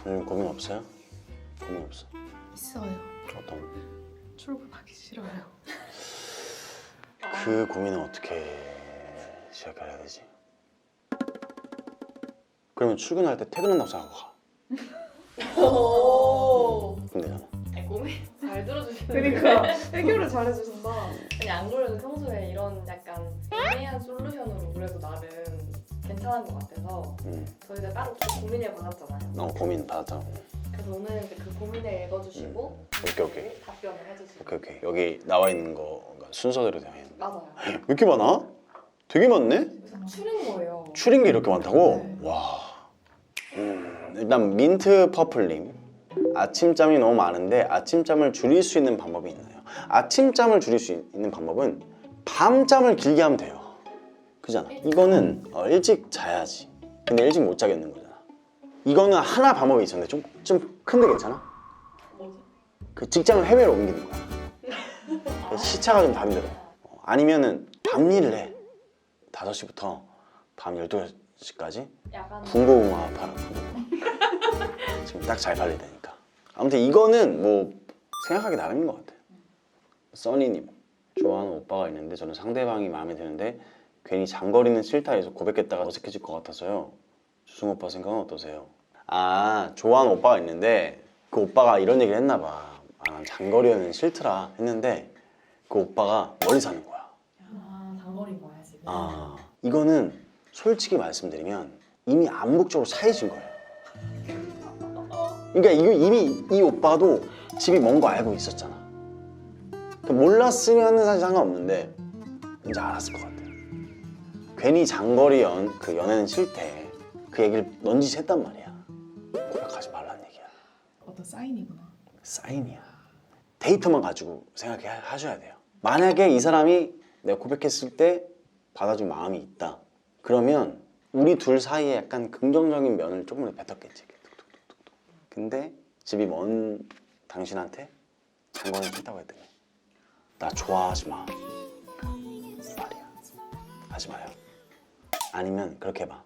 고민 없어요? 고민 없어? 있어요. 어떤? 출근하기 싫어요. 그 고민은 어떻게 시작해야 되지? 그러면 출근할 때 퇴근한다고 생각하고 가. 오. 그럼 되잖아. 아니, 고민 잘 들어주시는. 그러니까 해결을 잘해주신다. 아니 안 그래도 평소에 이런 약간 애매한 솔루션으로 그래도 나름 괜찮은 것 같아서 저희가 따로 좀 고민을 받았잖아요. 고민 받았잖아. 그래서 오늘 이제 그 고민을 읽어주시고 오케이. 답변을 해주시고. 오케이. 여기 나와 있는 거 그러니까 순서대로 되어 있는. 맞아요. 왜 이렇게 많아? 되게 많네? 추린 거예요. 추린 게 이렇게 많다고? 네. 와. 일단 민트 퍼플님. 아침잠이 너무 많은데 아침잠을 줄일 수 있는 방법이 있나요? 아침잠을 줄일 수 있는 방법은 밤잠을 길게 하면 돼요. 그잖아. 이거는 일찍 자야지. 근데 일찍 못 자겠는 거잖아. 이거는 하나 방법이 있었는데 좀 큰데 괜찮아? 뭐지? 그 직장을 해외로 옮기는 거야. 시차가 좀 다르더라. 아니면은 밤일을 해. 5시부터 밤 12시까지 약간 군고구마 팔아. 군고구마. 지금 딱 잘 관리되니까. 아무튼 이거는 뭐 생각하기 나름인 것 같아요. 써니님, 좋아하는 오빠가 있는데 저는 상대방이 마음에 드는데 괜히 장거리는 싫다 해서 고백했다가 어색해질 것 같아서요. 주승 오빠 생각은 어떠세요? 아, 좋아하는 오빠가 있는데 그 오빠가 이런 얘기를 했나 봐. 아, 난 장거리는 싫더라 했는데 그 오빠가 멀리 사는 거야. 아, 단거리인 거야 지금. 아, 이거는 솔직히 말씀드리면 이미 암묵적으로 차이진 거예요. 그러니까 이미 이 오빠도 집이 먼 거 알고 있었잖아. 그러니까 몰랐으면 사실 상관없는데 이제 알았을 것 같아요. 괜히 장거리 연애는 싫대. 그 얘기를 넌지시 했단 말이야. 고백하지 말란 얘기야. 어떤 사인이구나. 사인이야. 데이터만 가지고 생각해 하셔야 돼요. 만약에 이 사람이 내가 고백했을 때 받아준 마음이 있다. 그러면 우리 둘 사이에 약간 긍정적인 면을 조금 더 뱉었겠지. 근데 집이 먼 당신한테 장거리 싫다고 했더니 나 좋아하지 마. 무슨 말이야. 하지 마요. 아니면 그렇게 해봐.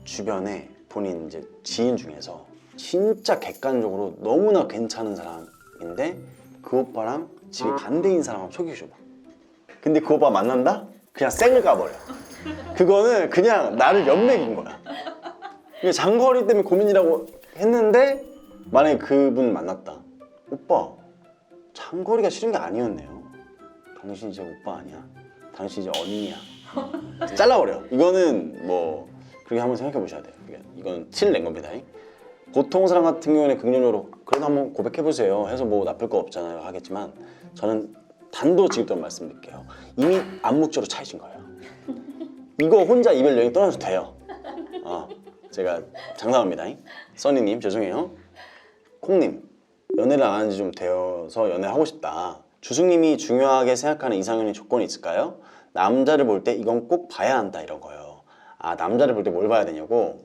주변에 본인 이제 지인 중에서 진짜 객관적으로 너무나 괜찮은 사람인데 그 오빠랑 집이 반대인 사람 한번 소개해줘봐. 근데 그 오빠 만난다? 그냥 쌩을 까버려. 그거는 그냥 나를 연맥인 거야. 그냥 장거리 때문에 고민이라고 했는데 만약에 그분 만났다. 오빠 장거리가 싫은 게 아니었네요. 당신 이제 오빠 아니야. 당신 이제 언니야. 잘라버려. 이거는 뭐 그렇게 한번 생각해 보셔야 돼요. 이건 티를 낸 겁니다. 보통 사람 같은 경우에는 긍정적으로 그래도 한번 고백해 보세요 해서 뭐 나쁠 거 없잖아요 하겠지만 저는 단도직입적으로 말씀드릴게요. 이미 암묵적으로 차이신 거예요. 이거 혼자 이별 여행 떠나도 돼요. 제가 장담합니다. 써니님 죄송해요. 콩님, 연애를 안 한 지 좀 되어서 연애하고 싶다. 주승님이 중요하게 생각하는 이상형의 조건이 있을까요? 남자를 볼 때 이건 꼭 봐야 한다 이런 거예요. 아, 남자를 볼 때 뭘 봐야 되냐고?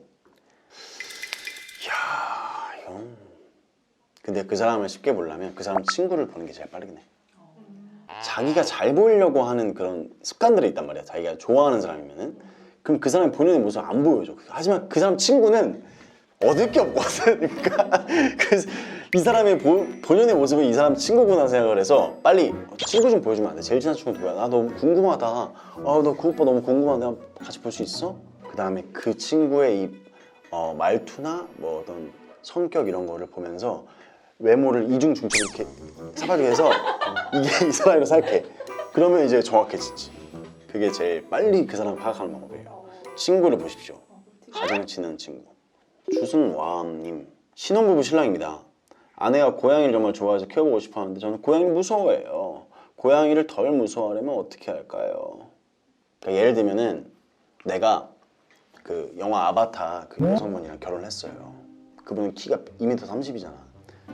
이야, 이건 근데 그 사람을 쉽게 보려면 그 사람 친구를 보는 게 제일 빠르긴 해. 자기가 잘 보이려고 하는 그런 습관들이 있단 말이야. 자기가 좋아하는 사람이면은 그럼 그 사람이 본인의 모습을 안 보여줘. 하지만 그 사람 친구는 얻을 게 없거든. 그러니까 이 사람의 본연의 모습은 이 사람 친구구나 생각을 해서 빨리 친구 좀 보여주면 안 돼? 제일 친한 친구 누구야? 나 너무 궁금하다. 너 그 오빠 너무 궁금한데 한번 같이 볼 수 있어? 그 다음에 그 친구의 이 말투나 뭐 어떤 성격 이런 거를 보면서 외모를 이중중첩 이렇게 사바지게 해서 이게 이 사람이라고 생각해. 그러면 이제 정확해지지. 그게 제일 빨리 그 사람을 파악하는 방법이에요. 친구를 보십시오. 가장 친한 친구. 주승와님, 신혼부부 신랑입니다. 아내가 고양이를 정말 좋아해서 키워보고 싶어 하는데 저는 고양이를 무서워해요. 고양이를 덜 무서워하려면 어떻게 할까요? 그러니까 예를 들면은 내가 그 영화 아바타 그 여성분이랑 결혼을 했어요. 그분은 키가 2m 30이잖아.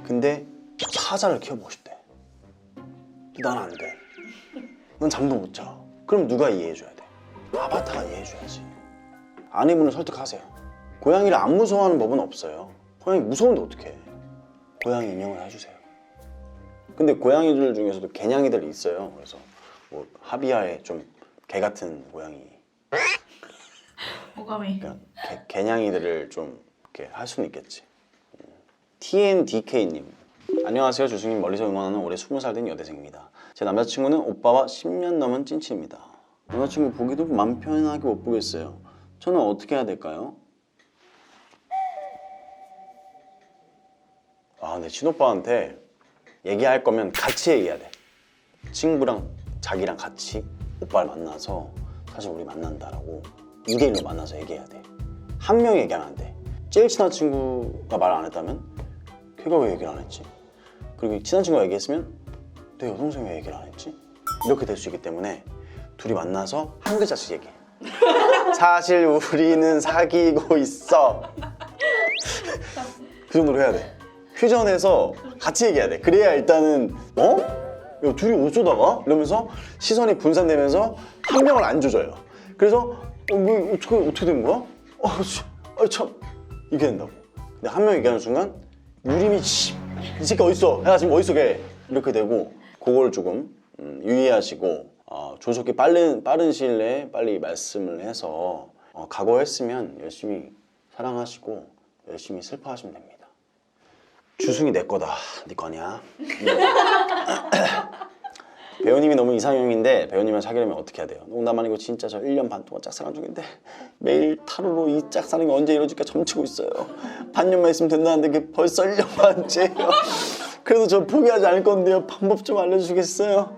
근데 사자를 키워보고 싶대. 난 안 돼. 난 잠도 못 자. 그럼 누가 이해해줘야 돼? 아바타가 이해해줘야지. 아내분을 설득하세요. 고양이를 안 무서워하는 법은 없어요. 고양이 무서운데 어떡해. 고양이 인형을 해주세요. 근데 고양이들 중에서도 개냥이들이 있어요. 그래서 뭐 하비아의 좀 개 같은 고양이. 호감이. 그러니까 개냥이들을 좀 이렇게 할 수는 있겠지. TNDK님 안녕하세요 주승님 멀리서 응원하는 올해 20살 된 여대생입니다. 제 남자친구는 오빠와 10년 넘은 찐친입니다. 남자친구 보기도 맘 편하게 못 보겠어요. 저는 어떻게 해야 될까요? 아 근데 친오빠한테 얘기할 거면 같이 얘기해야 돼. 친구랑 자기랑 같이 오빠를 만나서 사실 우리 만난다라고 2대1로 만나서 얘기해야 돼. 한 명이 얘기하면 안 돼. 제일 친한 친구가 말 안 했다면 걔가 왜 얘기를 안 했지? 그리고 친한 친구가 얘기했으면 내 여동생이 왜 얘기를 안 했지? 이렇게 될 수 있기 때문에 둘이 만나서 한 글자씩 얘기해. 사실 우리는 사귀고 있어. 그 정도로 해야 돼. 퓨전해서 같이 얘기해야 돼. 그래야 일단은 어? 야 둘이 어쩌다가? 이러면서 시선이 분산되면서 한 명을 안 조져요. 그래서 뭐 어떻게 된 거야? 참 이렇게 된다고. 근데 한 명 얘기하는 순간 유림이 이 새끼 어딨어? 야 지금 어딨어 걔? 이렇게 되고 그걸 조금 유의하시고 조속히 빠른 시일 내에 빨리 말씀을 해서 각오했으면 열심히 사랑하시고 열심히 슬퍼하시면 됩니다. 주승이 내 거다. 네 거냐? 배우님이 너무 이상형인데 배우님이랑 사귀려면 어떻게 해야 돼요? 농담 아니고 진짜 저 1년 반 동안 짝사랑 중인데 매일 타로로 이 짝사랑이 언제 이루어질까 점치고 있어요. 반년만 있으면 된다는데 그게 벌써 1년 반째예요. 그래도 저 포기하지 않을 건데요. 방법 좀 알려주시겠어요?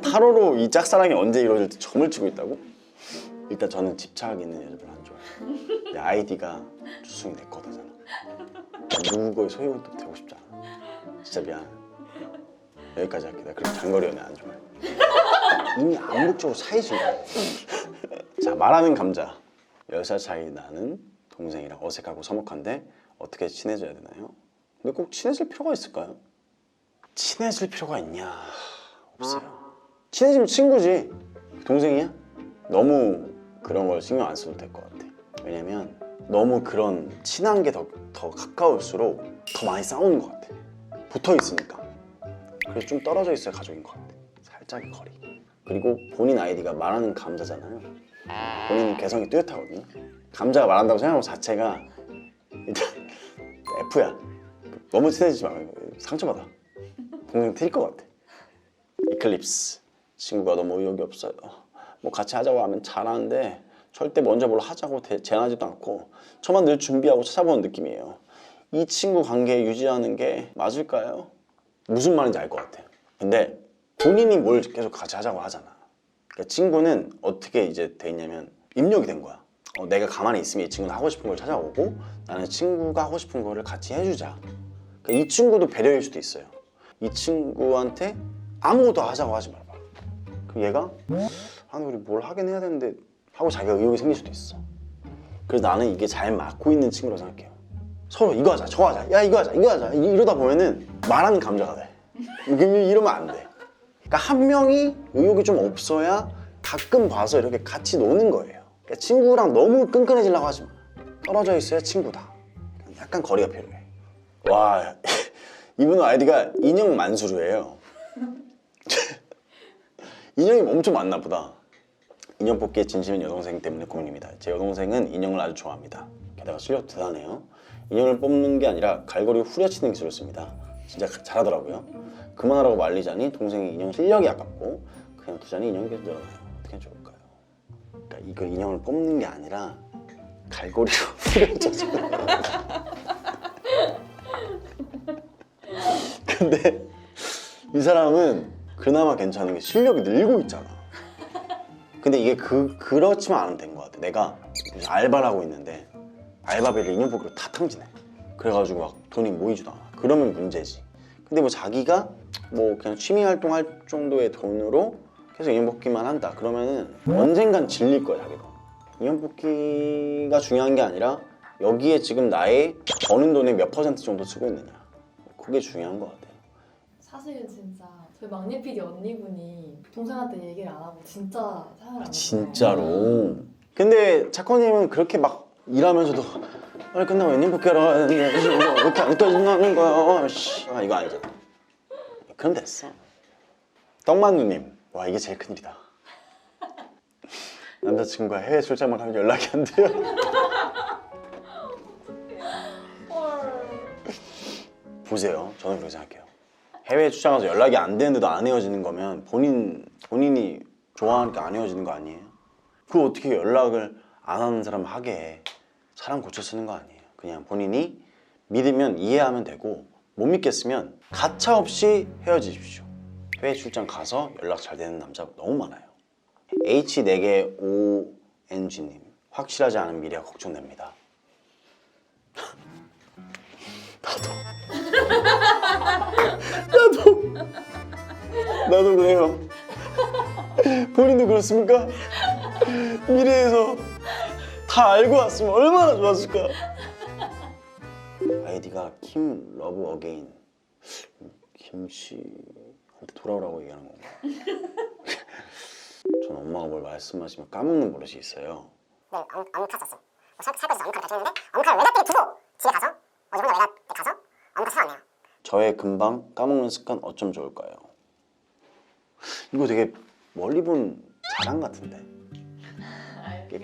타로로 이 짝사랑이 언제 이루어질지 점을 치고 있다고? 일단 저는 집착 있는 여자를 안 좋아해요. 내 아이디가 주승이 내 거다잖아. 누구의 소유도 되고 싶지 않아. 진짜 미안. 여기까지 할게. 나 그럼 장거리 연애 안 좋아해. 이미 암묵적으로 사이지. 자, 말하는 감자. 10살 차이 나는 동생이랑 어색하고 서먹한데 어떻게 친해져야 되나요? 근데 꼭 친해질 필요가 있을까요? 친해질 필요가 있냐? 없어요. 친해지면 친구지. 동생이야? 너무 그런 걸 신경 안 써도 될 것 같아. 왜냐면 너무 그런 친한 게 더 가까울수록 더 많이 싸우는 것 같아. 붙어 있으니까. 그래서 좀 떨어져 있어야 가족인 것 같아. 살짝의 거리. 그리고 본인 아이디가 말하는 감자잖아요. 본인은 개성이 뚜렷하거든요. 감자가 말한다고 생각하는 것 자체가 일단 F야. 너무 친해지지 말고 상처받아. 동생 틀릴 것 같아. 이클립스. 친구가 너무 의욕이 없어요. 뭐 같이 하자고 하면 잘하는데 절대 먼저 뭘 하자고 제안하지도 않고 저만 늘 준비하고 찾아보는 느낌이에요. 이 친구 관계 유지하는 게 맞을까요? 무슨 말인지 알 것 같아요. 근데 본인이 뭘 계속 같이 하자고 하잖아. 그러니까 친구는 어떻게 이제 돼 있냐면 입력이 된 거야. 내가 가만히 있으면 이 친구는 하고 싶은 걸 찾아오고 나는 친구가 하고 싶은 거를 같이 해주자. 그러니까 이 친구도 배려일 수도 있어요. 이 친구한테 아무것도 하자고 하지 말아봐. 그럼 얘가 아니 우리 뭘 하긴 해야 되는데 하고 자기가 의욕이 생길 수도 있어. 그래서 나는 이게 잘 맞고 있는 친구라고 생각해요. 서로 이거 하자 저거 하자 야 이거 하자 이거 하자 이러다 보면은 말하는 감자가 돼. 이러면 안 돼. 그러니까 한 명이 의욕이 좀 없어야 가끔 봐서 이렇게 같이 노는 거예요. 그러니까 친구랑 너무 끈끈해지려고 하지 마. 떨어져 있어야 친구다. 약간 거리가 필요해. 와 이분은 아이디가 인형 만수르예요. 인형이 엄청 많나 보다. 인형 뽑기에 진심인 여동생 때문에 고민입니다. 제 여동생은 인형을 아주 좋아합니다. 게다가 실력도 대단해요. 인형을 뽑는 게 아니라 갈고리 후려치는 기술을 씁니다. 진짜 잘하더라고요. 그만하라고 말리자니 동생이 인형 실력이 아깝고 그냥 두자니 인형이 계속 늘어나요. 어떻게 좋을까요? 그러니까 이걸 인형을 뽑는 게 아니라 갈고리로 후려쳐서 근데 이 사람은 그나마 괜찮은 게 실력이 늘고 있잖아. 근데 이게 그렇지만 않으면 된 것 같아. 내가 알바를 하고 있는데 알바비를 인형 뽑기로 다 탕진해. 그래가지고 막 돈이 모이지도 않아. 그러면 문제지. 근데 뭐 자기가 뭐 그냥 취미 활동할 정도의 돈으로 계속 인형 뽑기만 한다. 그러면은 언젠간 질릴 거야 자기도. 인형 뽑기가 중요한 게 아니라 여기에 지금 나의 버는 돈의 몇 % 정도 쓰고 있느냐. 그게 중요한 것 같아요. 사실 진짜 저희 막내 PD 언니분이 동생한테 얘기를 안 하고 진짜 사연을 안 진짜로. 근데 차커님은 그렇게 막 일하면서도 빨리 끝나고 인형 뽑기 하러 가야 되는데 왜 이렇게 안 끝나는 거야. 이거 아니잖아. 그럼 됐어. 떡만두님, 와 이게 제일 큰일이다. 남자친구가 해외 출장만 가면 연락이 안 돼요. 보세요. 저는 그렇게 생각해요. 해외 출장 가서 연락이 안 되는데도 안 헤어지는 거면 본인이 좋아하니까 안 헤어지는 거 아니에요? 그거 어떻게 연락을 안 하는 사람 하게 해. 사람 고쳐 쓰는 거 아니에요. 그냥 본인이 믿으면 이해하면 되고 못 믿겠으면 가차없이 헤어지십시오. 해외 출장 가서 연락 잘 되는 남자 너무 많아요. H4개 ONG님 확실하지 않은 미래가 걱정됩니다. 나도 그래요. 본인도 그렇습니까? 미래에서 다 알고 왔으면 얼마나 좋았을까. 아이디가 킴 러브 어게인. 김 씨한테 돌아오라고 얘기하는 건가? 전 엄마가 뭘 말씀하시면 까먹는 버릇이 있어요. 네, 어묵카 썼어. 설거지도 어묵카를 가져왔는데 어묵카를 외다 떼기 두고 집에 가서 어제 혼자 외다 떼 가서 어묵카 사왔네요. 저의 금방 까먹는 습관 어쩜 좋을까요? 이거 되게 멀리 본 자랑 같은데.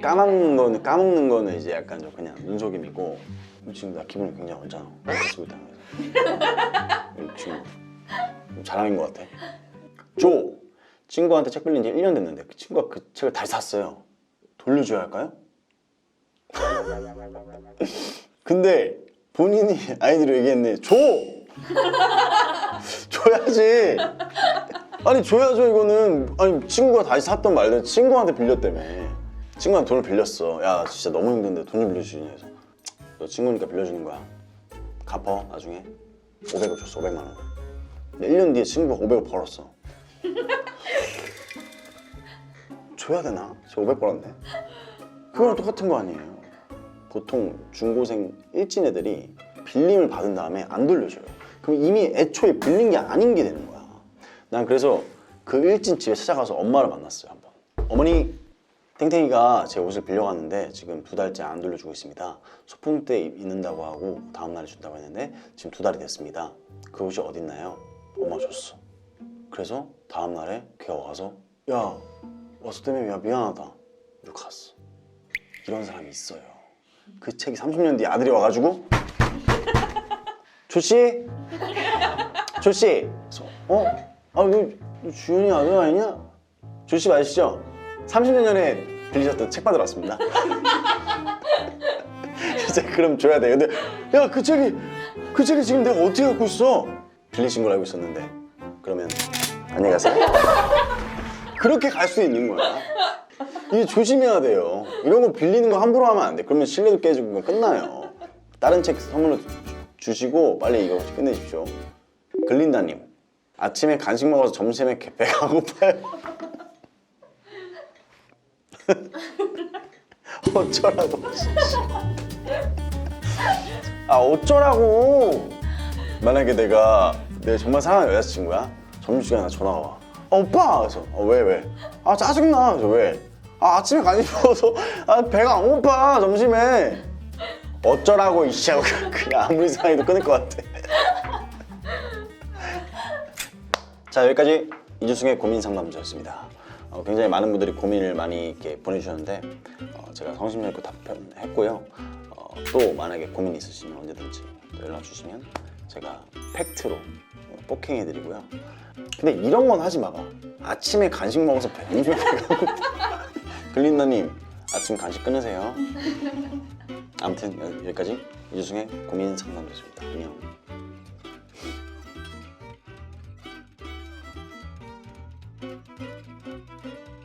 까먹는 거는 이제 약간 좀 그냥 눈속임이고 지금 나 기분이 굉장히 언짢아. 쓰고 있다는 지금 자랑인 것 같아. 조! 친구한테 책 빌린 지 1년 됐는데 그 친구가 그 책을 다시 샀어요. 돌려줘야 할까요? 근데 본인이 아이디로 얘기했네. 줘! 줘야지. 아니 줘야죠. 이거는 아니 친구가 다시 샀던 말든 친구한테 빌렸다며. 친구한테 돈을 빌렸어. 야 진짜 너무 힘든데 돈 좀 빌려주냐 해서 너 친구니까 빌려주는 거야. 갚어 나중에. 500을 줬어. 500만 원. 근데 1년 뒤에 친구가 500을 벌었어. 줘야 되나? 저 500 벌었네. 그거랑 똑같은 거 아니에요. 보통 중고생 일진 애들이 빌림을 받은 다음에 안 돌려줘요. 그럼 이미 애초에 빌린 게 아닌 게 되는 거야. 난 그래서 그 일진 집에 찾아가서 엄마를 만났어요. 한번. 어머니, 탱탱이가 제 옷을 빌려갔는데 지금 2달째 안 돌려주고 있습니다. 소풍 때 입는다고 하고 다음날에 준다고 했는데 지금 2달이 됐습니다. 그 옷이 어딨나요? 엄마가 줬어. 그래서 다음날에 걔가 와서 야 와서 때문에 야 미안하다 이러고 갔어. 이런 사람이 있어요. 그 책이 30년 뒤에 아들이 와가지고 조씨? 조씨? 그래서 너 주연이 아들 아니냐? 조씨 맞으시죠? 30년 전에 빌리셨던 책 받으러 왔습니다. 이제 그럼 줘야 돼. 근데 야 그 책이 지금 내가 어떻게 갖고 있어? 빌리신 걸 알고 있었는데 그러면 안녕히 가세요. 그렇게 갈 수 있는 거야. 이게 조심해야 돼요. 이런 거 빌리는 거 함부로 하면 안 돼. 그러면 신뢰도 깨지고 끝나요. 다른 책 선물로 주시고 빨리 이거 끝내십시오. 글린다님, 아침에 간식 먹어서 점심에 배가 고파요. 어쩌라고. 어쩌라고. 만약에 내가 정말 사랑하는 여자친구야. 점심시간에 전화가 와. 오빠! 그래서 왜? 짜증나. 그래서 왜? 아침에 간식 먹어서 배가 안 고파 점심에. 어쩌라고 이씨 하고 그냥 아무리 사랑해도 끊을 것 같아. 자 여기까지 이주승의 고민 상담소였습니다. 굉장히 많은 분들이 고민을 많이 이렇게 보내주셨는데 제가 성심여고 답변했고요. 또 만약에 고민 있으시면 언제든지 또 연락 주시면 제가 팩트로 폭행해드리고요. 근데 이런 건 하지 마봐. 아침에 간식 먹어서 배가 고파. 글린다님 아침 간식 끊으세요. 아무튼 여기까지 이주승의 고민 상담소였습니다. 안녕.